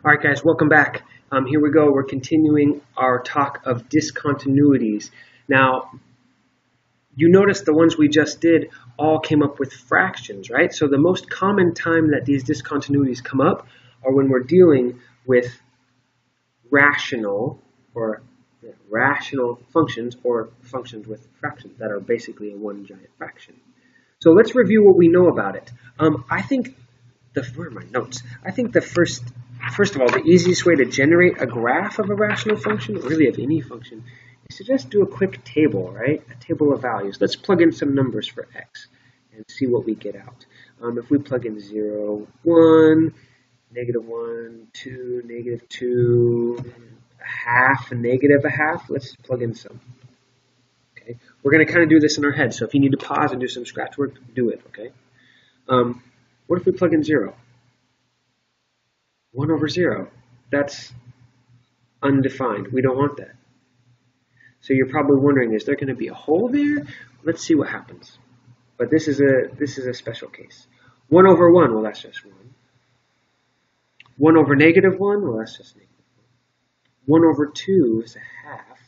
All right, guys, welcome back. Here we go. We're continuing our talk of discontinuities. Now, you notice the ones we just did all came up with fractions, right? So the most common time that these discontinuities come up are when we're dealing with rational functions or functions with fractions that are basically a one giant fraction. So let's review what we know about it. Where are my notes? I think first of all, the easiest way to generate a graph of a rational function, really of any function, is to just do a quick table, right? A table of values. Let's plug in some numbers for x and see what we get out. If we plug in 0, 1, -1, 2, -2, a half, a half, let's plug in some. Okay, we're going to kind of do this in our head, so if you need to pause and do some scratch work, do it, okay? What if we plug in 0? 1 over 0. That's undefined. We don't want that. So you're probably wondering, is there going to be a hole there? Let's see what happens. But this is a special case. 1 over 1, well, that's just 1. 1 over -1, well, that's just -1. 1 over 2 is a half.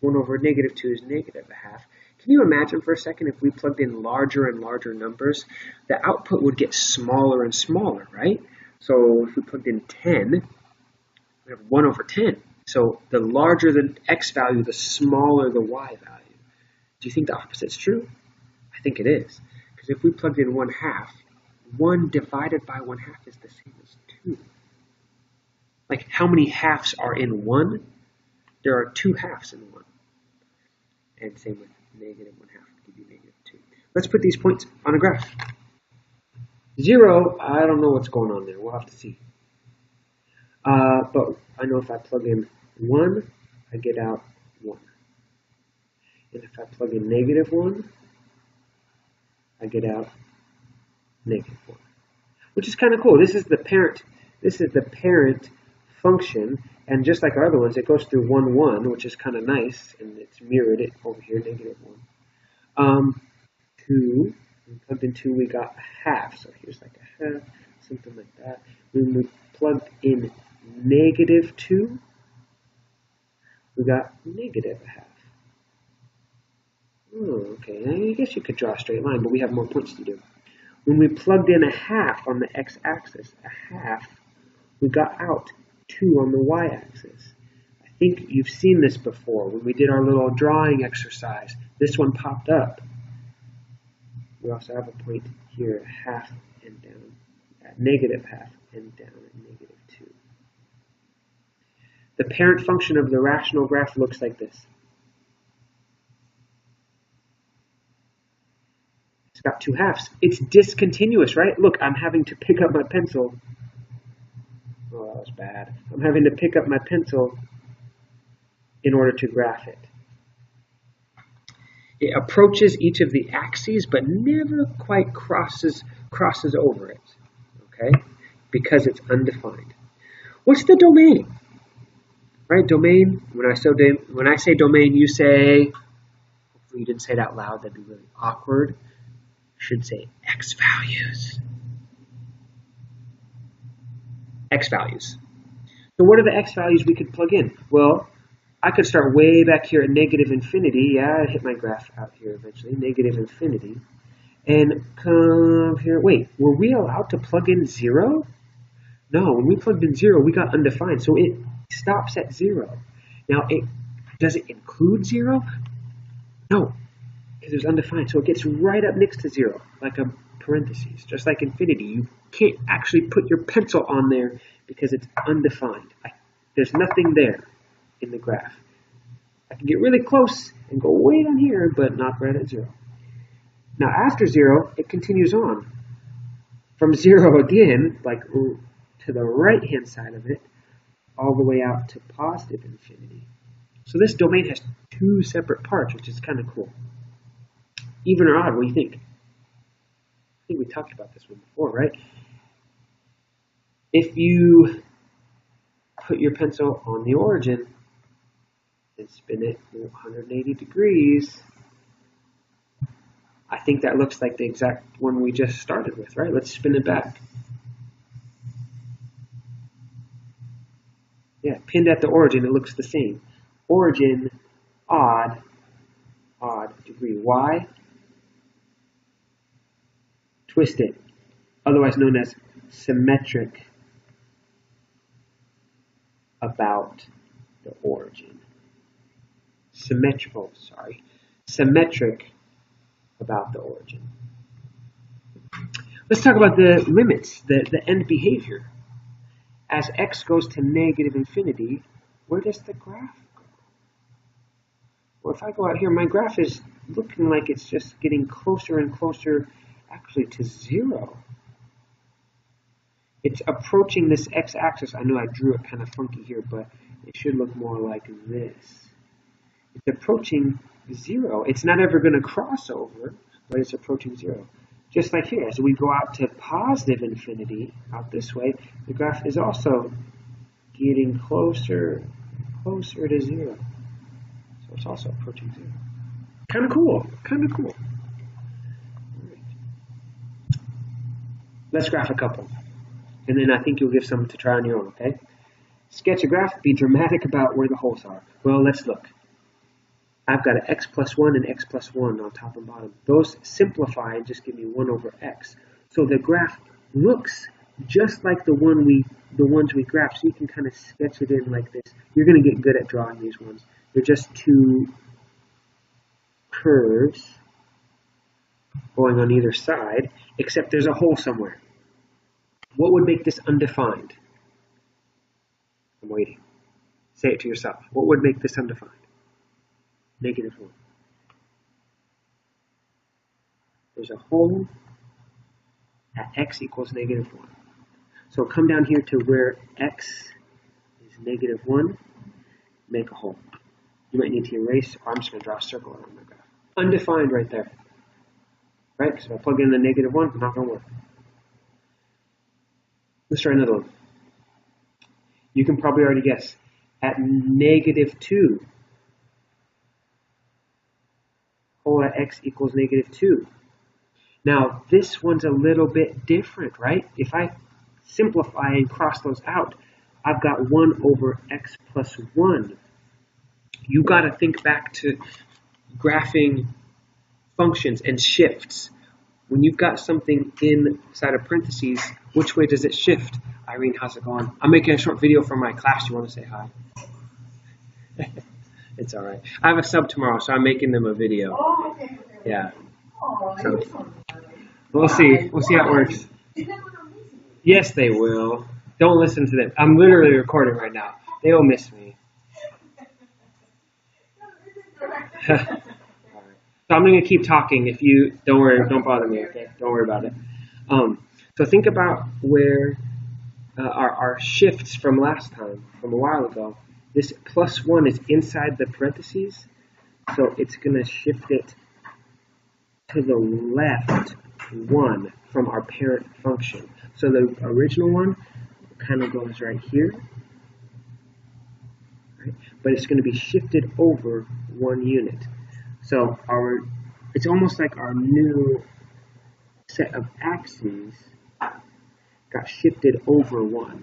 1 over -2 is a half. Can you imagine for a second if we plugged in larger and larger numbers, the output would get smaller and smaller, right? So if we plugged in 10, we have 1 over 10. So the larger the x value, the smaller the y value. Do you think the opposite's true? I think it is. Because if we plugged in 1/2, 1 divided by 1/2 is the same as 2. Like, how many halves are in 1? There are 2 halves in 1. And same with -1/2 give you -2. Let's put these points on a graph. 0, I don't know what's going on there. We'll have to see. But I know if I plug in 1, I get out 1. And if I plug in -1, I get out -1. Which is kind of cool. This is the parent function, and just like our other ones, it goes through 1, 1, which is kind of nice, and it's mirrored it over here, -1. 2, we plugged in 2, we got a half, so here's like a half, something like that. When we plugged in -2, we got a half. Oh, okay, I guess you could draw a straight line, but we have more points to do. When we plugged in a half on the x-axis, a half, we got out 2 on the y-axis. I think you've seen this before. When we did our little drawing exercise, this one popped up. We also have a point here, a half and down at -1/2 and down at -2. The parent function of the rational graph looks like this. It's got 2 halves. It's discontinuous, right? Look, I'm having to pick up my pencil. Oh, that was bad. I'm having to pick up my pencil in order to graph it. It approaches each of the axes, but never quite crosses over it, okay? Because it's undefined. What's the domain? Right, domain. When I say domain, you say, hopefully you didn't say it out loud, that'd be really awkward. You should say x values. X values. So what are the x values we could plug in? Well, I could start way back here at -infinity. Yeah, I hit my graph out here eventually. -infinity. And come here. Wait, were we allowed to plug in 0? No, when we plugged in 0, we got undefined. So it stops at 0. Now, does it include 0? No, because it's undefined. So it gets right up next to 0, like a parentheses. Just like infinity, you can't actually put your pencil on there because it's undefined. There's nothing there in the graph. I can get really close and go way down here, but not right at 0. Now after 0, it continues on. From 0 again, like to the right-hand side of it, all the way out to positive infinity. So this domain has 2 separate parts, which is kind of cool. Even or odd, what do you think? I think we talked about this one before, right? If you put your pencil on the origin and spin it 180 degrees, I think that looks like the exact one we just started with, right? Let's spin it back. Yeah, pinned at the origin, it looks the same. Origin, odd degree. Y, twisted, otherwise known as symmetric about the origin. Symmetric about the origin. Let's talk about the limits, the end behavior. As x goes to negative infinity, where does the graph go? Well, if I go out here, my graph is looking like it's just getting closer and closer actually to 0. It's approaching this x-axis. I know I drew it kind of funky here, but it should look more like this. It's approaching 0. It's not ever going to cross over, but it's approaching 0. Just like here, as we go out to positive infinity, out this way, the graph is also getting closer to 0. So it's also approaching 0. Kind of cool. Right. Let's graph a couple. And then I think you'll give some to try on your own, okay? Sketch a graph, be dramatic about where the holes are. Well, let's look. I've got an x plus 1 and x plus 1 on top and bottom. Those simplify and just give me 1 over x. So the graph looks just like the ones we graphed, so you can kind of sketch it in like this. You're going to get good at drawing these ones. They're just two curves going on either side, except there's a hole somewhere. What would make this undefined? I'm waiting. Say it to yourself. What would make this undefined? Negative 1. There's a hole at x equals negative 1. So come down here to where x is negative 1, make a hole. You might need to erase, or I'm just going to draw a circle around my graph. Undefined right there. Right? Because if I plug in the negative 1, it's not going to work. Let's try another one. You can probably already guess. At negative 2, hole at x equals negative 2. Now, this one's a little bit different, right? If I simplify and cross those out, I've got 1 over x plus 1. You got to think back to graphing functions and shifts. When you've got something inside of parentheses, which way does it shift? Irene, how's it going? I'm making a short video for my class. You want to say hi? It's all right. I have a sub tomorrow, so I'm making them a video. Oh, okay. Yeah. Oh, So we'll see. We'll see how it works. Yes, they will. Don't listen to them. I'm literally recording right now. They will miss me. All right. So I'm going to keep talking. If you don't worry, don't bother me. Okay, don't worry about it. So think about where our shifts from last time, from a while ago. This plus 1 is inside the parentheses, so it's going to shift it to the left 1 from our parent function. So the original one kind of goes right here, right? But it's going to be shifted over 1 unit. So it's almost like our new set of axes got shifted over 1.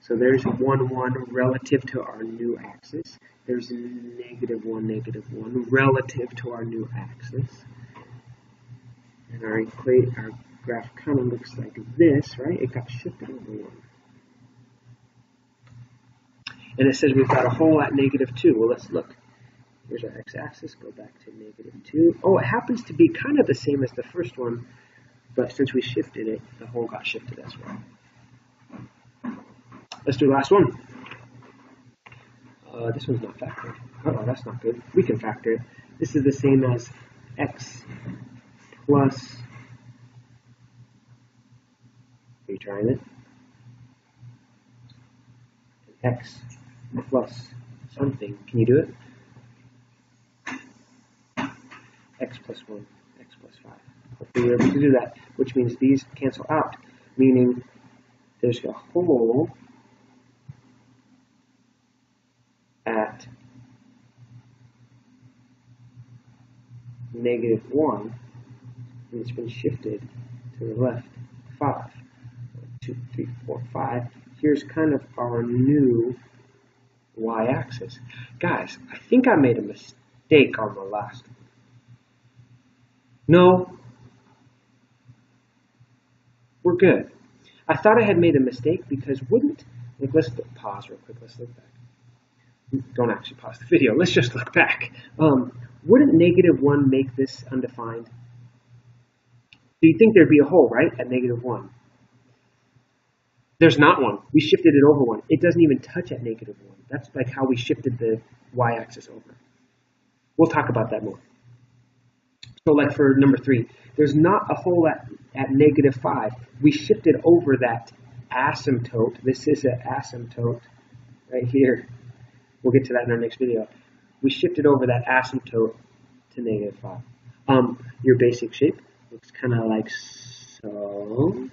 So there's 1, 1 relative to our new axis. There's negative 1 relative to our new axis. And our graph kind of looks like this, right? It got shifted over 1. And it says we've got a hole at negative 2. Well, let's look. Here's our x-axis. Go back to negative 2. Oh, it happens to be kind of the same as the first one, but since we shifted it, the hole got shifted as well. Let's do the last one. This one's not factored. Oh, that's not good. We can factor it. This is the same as x plus... Are you trying it? X plus something. Can you do it? X plus 1, x plus 5. Hopefully you're able to do that, which means these cancel out, meaning there's a hole at negative 1, and it's been shifted to the left 5. 1, 2, 3, 4, 5, here's kind of our new y-axis. Guys, I think I made a mistake on the last one. No, we're good. I thought I had made a mistake because let's pause real quick, let's look back. Don't actually pause the video, let's just look back. Wouldn't -1 make this undefined? So you'd think there'd be a hole, right, at -1. There's not one. We shifted it over one. It doesn't even touch at -1. That's like how we shifted the y-axis over. We'll talk about that more. So like for number 3, there's not a hole at -5. We shifted over that asymptote. This is an asymptote right here. We'll get to that in our next video. We shifted over that asymptote to -5. Your basic shape looks kind of like so.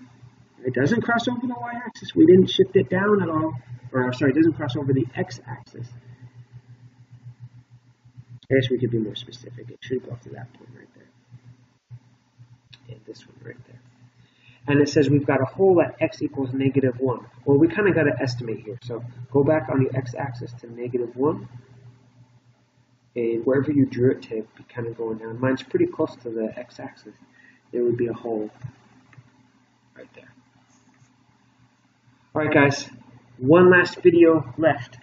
It doesn't cross over the y-axis. We didn't shift it down at all. Or sorry, it doesn't cross over the x-axis. I guess we could be more specific. It should go up to that point right there. And this one right there. And it says we've got a hole at x equals -1. Well, we kind of got to estimate here. So go back on the x-axis to -1. And wherever you drew it to be kind of going down. Mine's pretty close to the x-axis. There would be a hole right there. Alright guys, one last video left.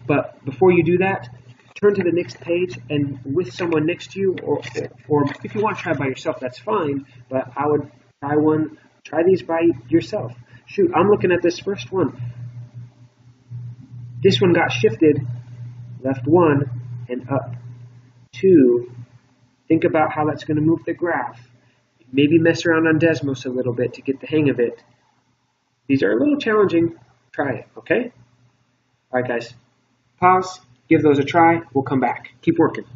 But before you do that, turn to the next page and with someone next to you, or if you want to try by yourself, that's fine. But I would try these by yourself. Shoot, I'm looking at this first one. This one got shifted, left 1 and up 2. Think about how that's going to move the graph. Maybe mess around on Desmos a little bit to get the hang of it. These are a little challenging. Try it, okay? All right, guys. Pause. Give those a try. We'll come back. Keep working.